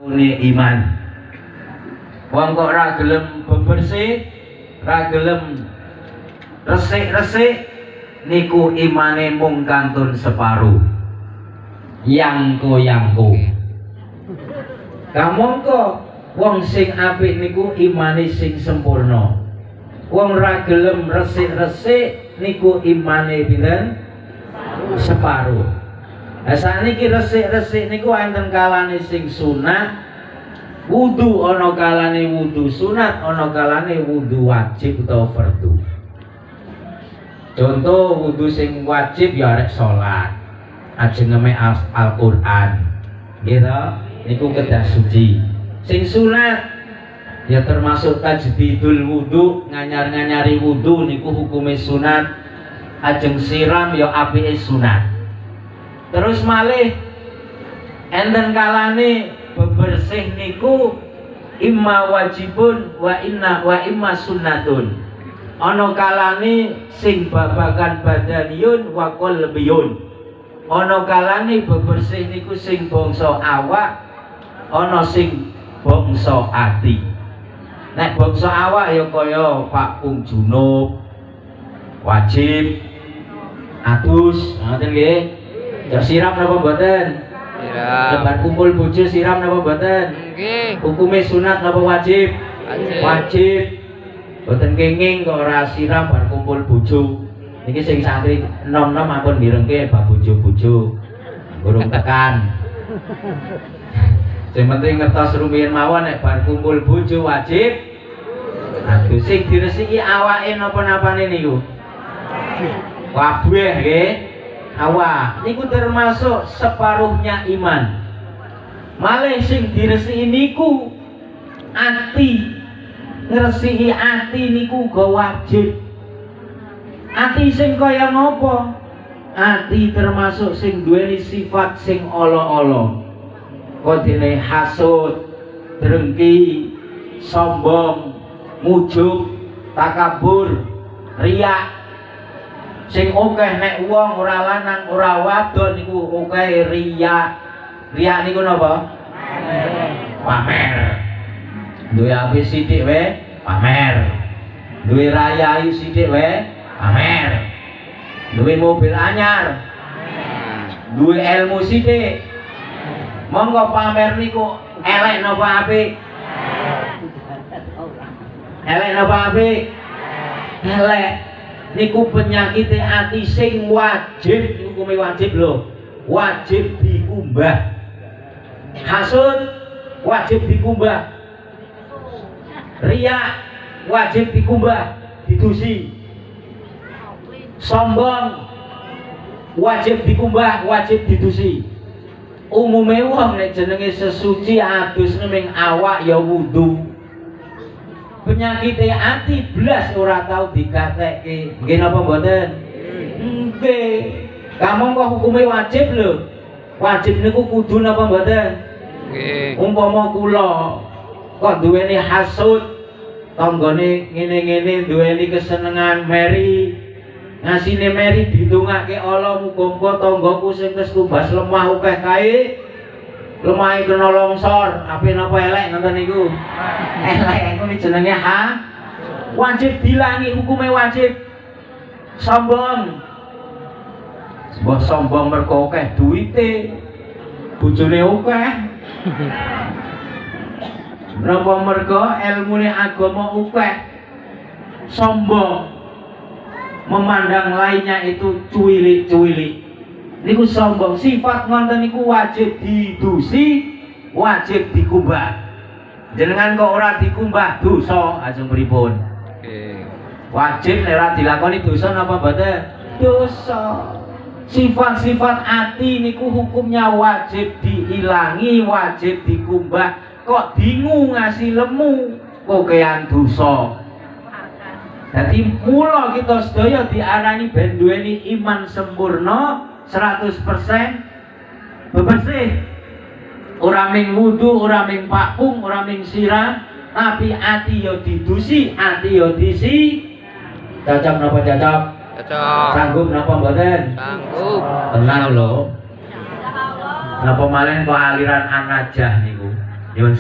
Ini iman. Wong kok ra gelem bebersih, ra gelem resik-resik, niku imane mung kantun separuh. Yangko. Kamangka wong sing apik niku imane sing sempurna. Wong ra gelem resik-resik niku imane pinten? Separuh. Lah sakniki resik-resik niku enten kalane sing sunat, wudu ana kalane wudu sunat, ana kalane wudu wajib utawa fardu. Contoh wudu sing wajib ya arek salat, ajeng ngemek Al-Qur'an. Gitu, niku kedah suci. Sing sunat ya termasuk tajdidul wudu, nganyar-nganyari wudu niku hukume sunat, ajeng siram ya apike sunat. Terus malih enten kalane bebersih niku imma wajibun wa imma sunnatun. Ana kalane sing babagan badaniyun wa qalbiyun. Ana kalane bebersih niku sing bangsa awak, ana sing bangsa ati. Nek bangsa awak ya kaya pakung junub wajib atus, ngoten nggih. Ya siram napa mboten? Siram. Lebar kumpul bojo siram napa mboten? Nggih. Hukume sunat napa wajib? Wajib. Mboten kenging kok ora siram bar kumpul bojo. Niki sing santri nom-nom ampun mirengke bab bojo-bojo. Burung tekan. Sing penting ngertos rumiyin mawon nek bar kumpul bojo wajib. Aduh sing diresiki awake napa-napane niku? Kabeh nggih. Awak niku termasuk separuhnya iman. Malih sing diresiki niku ati, ngresiki ati niku uga wajib. Ati sing kaya ngopo? Ati termasuk sing duweni sifat sing ala-ala. Kodene hasud, drengki, sombong, mujub, takabur, riya. Sing akeh nek wong ora lanang ora wadon niku akeh riya. Riya niku napa? Pamer. Duwe apik sithik wae pamer. Duwe rayayu sithik wae pamer. Duwe mobil anyar. Duwe ilmu sithik. Monggo pamer niku elek napa apik? Elek napa apik? Elek. Niku penyakit ati sing wajib, hukume wajib lho, wajib dikumbah. Hasud wajib dikumbah. Riya wajib dikumbah, didusi. Sombong wajib dikumbah, wajib didusi. Umume wong nek jenenge sesuci adusne ming awak ya wudu. Penyakit ati blas ora tau digatekke. Nggih napa mboten? Nggih. Kamu kok hukume wajib lho. Wajib niku kudu napa mboten? Nggih. Umpama kula kok duweni hasud, tanggane ngene-ngene duweni kesenengan meri, ngasine meri ditungake Allah muga-muga tanggaku sing wis kumbas lemah akeh kae. Lumayan kena longsor, ape napa elek ngoten niku? Elek iku jenenge wajib dilangi, hukume wajib. Sombong. Mbah sombong mergo akeh duwite. Bojone akeh. Napa mergo ilmune agama akeh. Sombong. Memandang lainnya itu cuwilik-cuwilik. Niku sombong, sifat ngoten niku wajib didusi, wajib dikumbah. Jenengan kok ora dikumbah dosa ajeng pripun? Wajib nek ora dilakoni dosa napa mboten? Dosa. Sifat-sifat ati niku hukumnya wajib diilangi, wajib dikumbah. Kok bingung ngasih lemu, kokean dosa. Jadi mula kita sedaya diarani ben duweni iman sempurna 100% bebersih. Ora ming wudu, ora ming pakung, ora ming siram, tapi ati ya didusi, ati ya disi. Cocok napa cocok? Cocok. Sanggup napa mboten? Sanggup. Tenang lho. Napa malih kok aliran An-Najah niku? Nyuwun